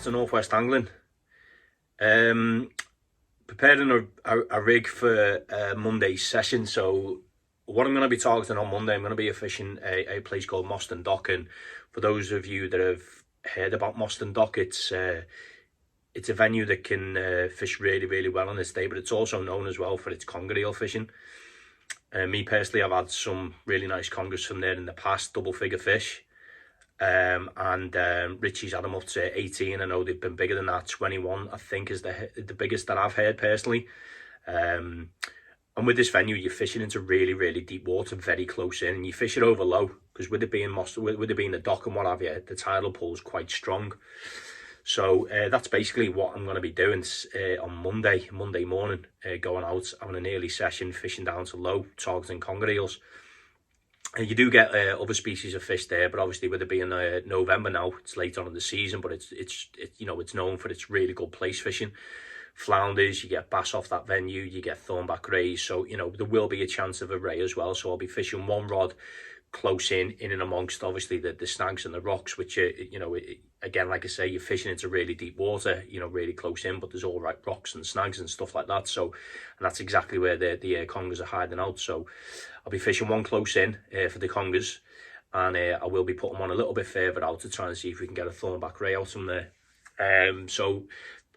to Northwest Angling. Preparing a rig for Monday's session. So what I'm going to be targeting on Monday, I'm going to be fishing a place called Moston Dock. And for those of you that have heard about Moston Dock, it's a venue that can fish really, really well on this day, but it's also known as well for its conger eel fishing. Me personally, I've had some really nice congers from there in the past, double figure fish. Richie's had them up to 18. I know they've been bigger than that. 21, I think, is the biggest that I've heard personally. And with this venue, you're fishing into really, really deep water, very close in, and you fish it over low, because with it being the dock and what have you, the tidal pull is quite strong. So that's basically what I'm going to be doing on Monday morning, going out, having an early session, fishing down to low, targeting conger eels. And you do get other species of fish there, but obviously with it being November now, it's late on in the season, but it's known for its really good place fishing. Flounders, you get bass off that venue, you get thornback rays, so there will be a chance of a ray as well. So I'll be fishing one rod close in and amongst obviously the snags and the rocks, which again, like I say, you're fishing into really deep water, really close in, but there's all right rocks and snags and stuff like that. So, and that's exactly where the congers are hiding out. So I'll be fishing one close in for the congers, and I will be putting one a little bit further out to try and see if we can get a thornback ray out from there. So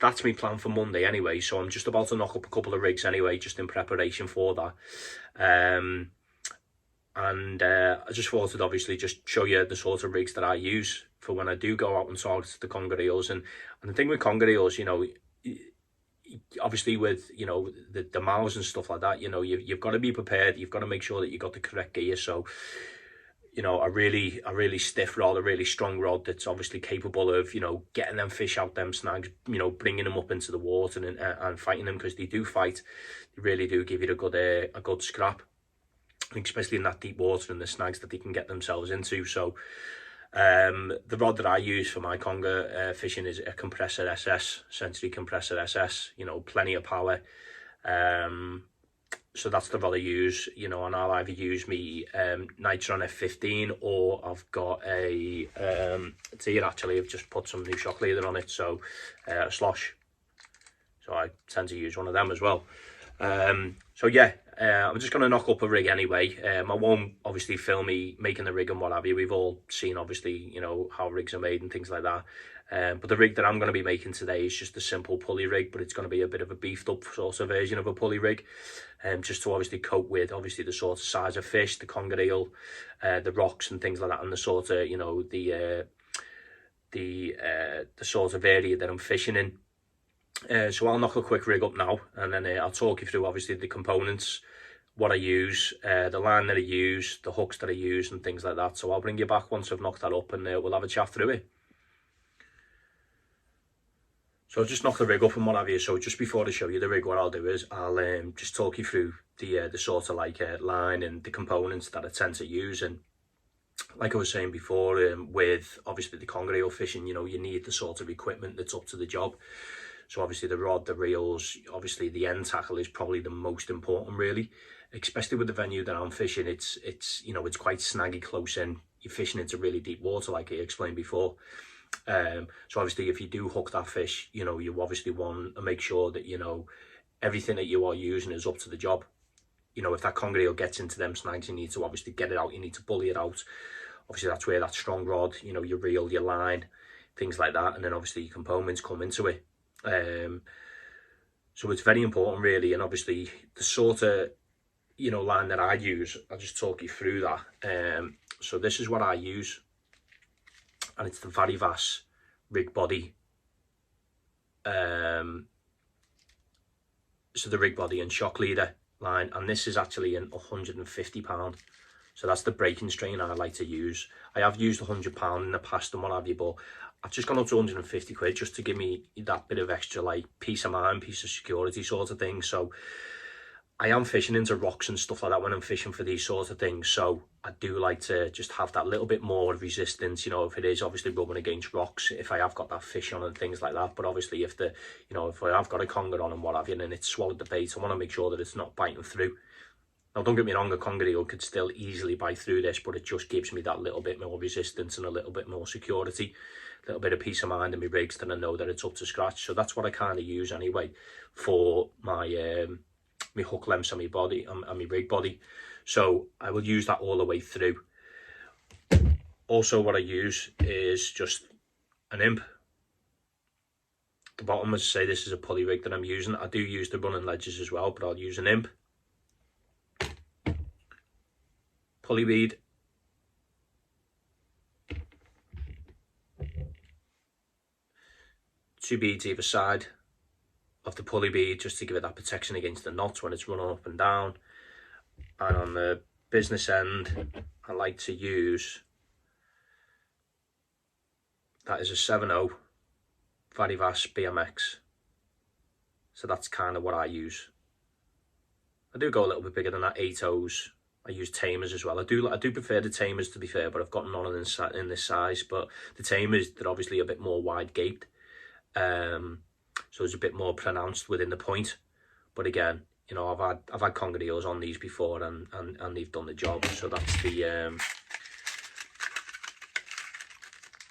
that's my plan for Monday anyway. So I'm just about to knock up a couple of rigs anyway, just in preparation for that. I just thought I'd obviously just show you the sort of rigs that I use for when I do go out and target the conger eels. And the thing with conger eels, obviously with the mouths and stuff like that, you've got to be prepared. You've got to make sure that you got the correct gear. So a really stiff rod, a really strong rod that's obviously capable of getting them fish out them snags, bringing them up into the water and fighting them, because they do fight. They really do give you a good scrap, especially in that deep water and the snags that they can get themselves into. So the rod that I use for my conger fishing is a compressor SS, Sensory Compressor SS, plenty of power. So that's the rod I use, and I'll either use me Nitron F15, or I've got it's here actually, I've just put some new shock leader on it, so a slosh. So I tend to use one of them as well. So yeah, I'm just going to knock up a rig anyway. I won't obviously film me making the rig and what have you. We've all seen obviously, how rigs are made and things like that. But the rig that I'm going to be making today is just a simple pulley rig, but it's going to be a bit of a beefed up sort of version of a pulley rig, just to obviously cope with obviously the sort of size of fish, the conger eel, the rocks and things like that, and the sort of the sort of area that I'm fishing in. So I'll knock a quick rig up now, and then I'll talk you through obviously the components, what I use, the line that I use, the hooks that I use and things like that. So I'll bring you back once I've knocked that up, and we'll have a chat through it. So I'll just knock the rig up and what have you. So just before I show you the rig, what I'll do is I'll just talk you through the sort of like line and the components that I tend to use. And like I was saying before, with obviously the conger eel fishing, you need the sort of equipment that's up to the job. So obviously the rod, the reels, obviously the end tackle is probably the most important really, especially with the venue that I'm fishing. It's quite snaggy close in. You're fishing into really deep water, like I explained before. So obviously if you do hook that fish, you obviously want to make sure that, everything that you are using is up to the job. If that conger eel gets into them snags, you need to obviously get it out, you need to bully it out. Obviously that's where that strong rod, your reel, your line, things like that, and then obviously your components come into it. So it's very important really, and obviously the sort of line that I use, I'll just talk you through that. So this is what I use, and it's the Varivas rig body. So the rig body and shock leader line, and this is actually in £150. So that's the breaking strain I like to use. I have used £100 in the past and what have you, but I've just gone up to 150 quid just to give me that bit of extra like peace of mind, peace of security sort of thing. So I am fishing into rocks and stuff like that when I'm fishing for these sort of things. So I do like to just have that little bit more resistance, if it is obviously rubbing against rocks, if I have got that fish on and things like that. But obviously if if I have got a conger on and what have you, and it's swallowed the bait, I want to make sure that it's not biting through. Now, don't get me wrong, a conger eel could still easily bite through this, but it just gives me that little bit more resistance and a little bit more security, a little bit of peace of mind in my rigs, then I know that it's up to scratch. So that's what I kind of use anyway for my my hook lengths on my body and my rig body. So I will use that all the way through. Also, what I use is just an imp. The bottom, as I say, this is a pulley rig that I'm using. I do use the running ledges as well, but I'll use an imp. Pulley bead. Two beads either side of the pulley bead, just to give it that protection against the knots when it's running up and down. And on the business end, I like to use, that is a 7/0 Varivas BMX. So that's kind of what I use. I do go a little bit bigger than that, 8/0s. I use tamers as well. I do prefer the tamers, to be fair, but I've got none in this size. But the tamers, they're obviously a bit more wide gaped, so it's a bit more pronounced within the point. But again, you know, I've had conger eels on these before, and they've done the job. So that's the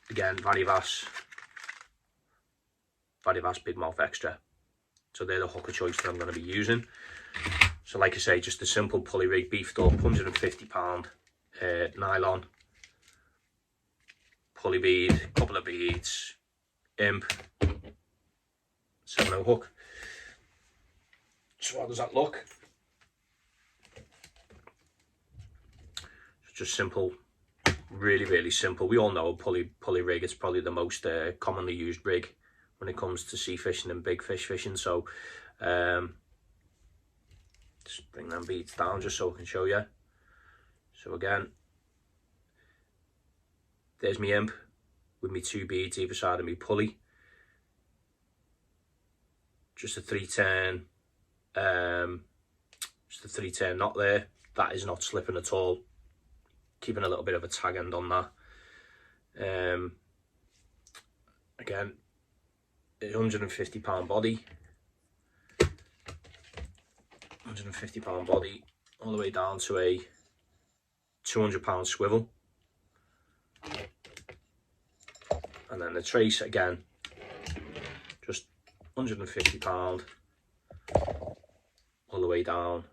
again, Varivas Big Mouth Extra. So they're the hook of choice that I'm going to be using. So like I say, just a simple pulley rig, beefed up, 150 pound nylon, pulley bead, couple of beads, imp, 7/0 hook. So how does that look? It's just simple, really simple. We all know a pulley rig. It's probably the most commonly used rig when it comes to sea fishing and big fish fishing. So just bring them beads down just so I can show you. So again, there's my imp with me two beads either side of me pulley. Just a 310, just a 310 knot there. That is not slipping at all. Keeping a little bit of a tag end on that. Again, a 150 pound body. 150 pound body, all the way down to a 200 pound swivel. And then the trace again, just 150 pound, all the way down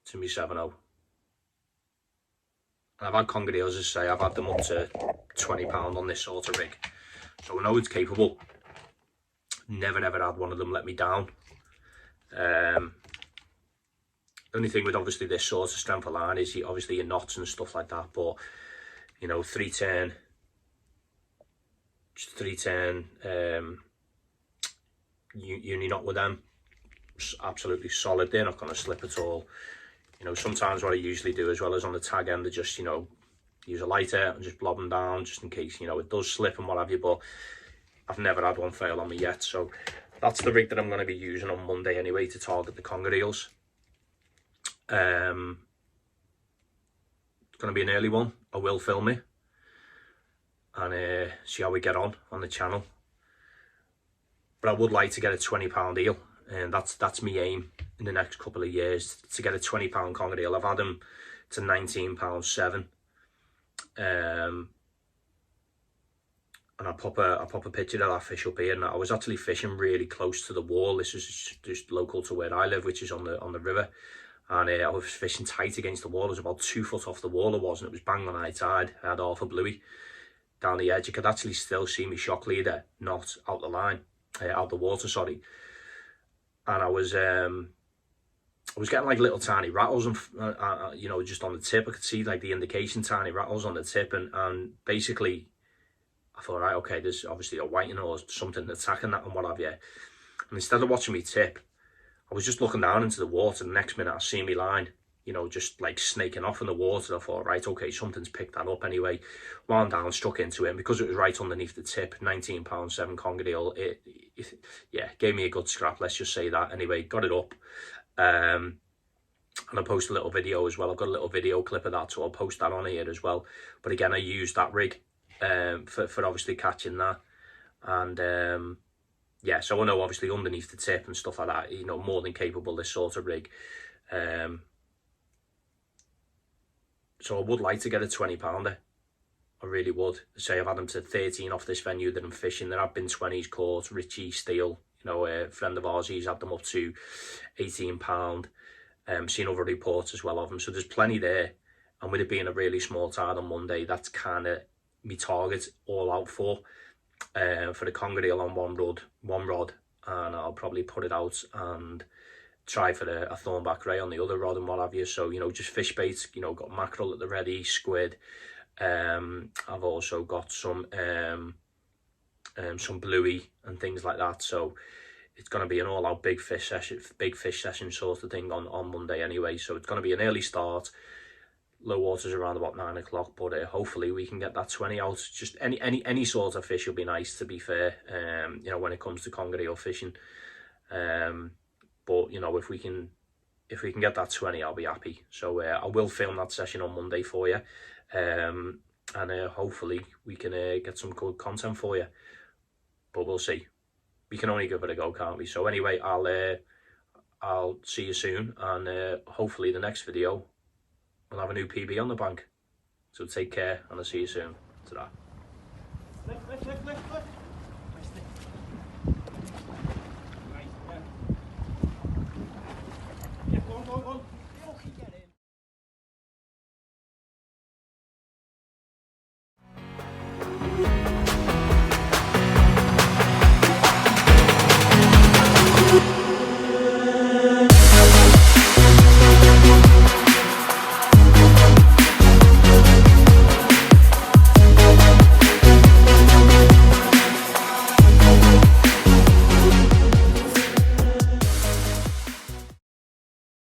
to me 7/0. And I've had conger eels, as I say, I've had them up to 20 pound on this sort of rig. So I know it's capable. Never ever had one of them let me down. The only thing with obviously this sort of strength of line is obviously your knots and stuff like that, but you know, 310, just 310 uni knot with them, absolutely solid. They're not going to slip at all. You know, sometimes what I usually do as well is on the tag end, I just, you know, use a lighter and just blob them down just in case, you know, it does slip and what have you, but I've never had one fail on me yet. So that's the rig that I'm going to be using on Monday anyway to target the conger eels. It's going to be an early one. I will film it and see how we get on the channel. But I would like to get a 20 pound eel, and that's my aim in the next couple of years, to get a 20 pound conger eel. I've had them to 19.7 £7. And I'll pop a picture of that fish up here. And I was actually fishing really close to the wall. This is just local to where I live, which is on the river. And I was fishing tight against the wall. It was about 2 foot off the wall it was, and it was bang on high tide. I had half a bluey down the edge. You could actually still see me shock leader not out the line, out the water, sorry. And I was getting like little tiny rattles, and you know, just on the tip. I could see like the indication tiny rattles on the tip, and basically I thought, right, okay, there's obviously a whiting or something attacking that and what have you. And instead of watching me tip, I was just looking down into the water. The next minute I see me line, you know, just like snaking off in the water. I thought, right, okay, something's picked that up anyway. Wound down, struck into it, and because it was right underneath the tip, 19.7 £7 conger eel, yeah, gave me a good scrap, let's just say that. Anyway, got it up. And I'll post a little video as well. I've got a little video clip of that, so I'll post that on here as well. But again, I used that rig for obviously catching that. And yeah, so I know obviously underneath the tip and stuff like that, you know, more than capable, this sort of rig. So I would like to get a 20-pounder. I really would. Say I've had them to 13 off this venue that I'm fishing. There have been 20s caught. Richie Steele, you know, a friend of ours, he's had them up to 18 pound. Seen other reports as well of them. So there's plenty there. And with it being a really small tide on Monday, that's kind of my target all out for the conger eel on one rod, and I'll probably put it out and try for a thornback ray on the other rod and what have you. So, you know, just fish baits, you know, got mackerel at the ready, squid. I've also got some bluey and things like that. So it's going to be an all-out big fish session sort of thing on Monday anyway. So it's going to be an early start. Low water's around about 9 o'clock, but hopefully we can get that 20 out. Just any sort of fish will be nice, to be fair. You know, when it comes to conger eel fishing. But you know, if we can get that 20, I'll be happy. So I will film that session on Monday for you, and hopefully we can get some good content for you. But we'll see. We can only give it a go, can't we? So anyway, I'll see you soon, and hopefully the next video we'll have a new PB on the bank. So take care, and I'll see you soon. Ta-da. Look.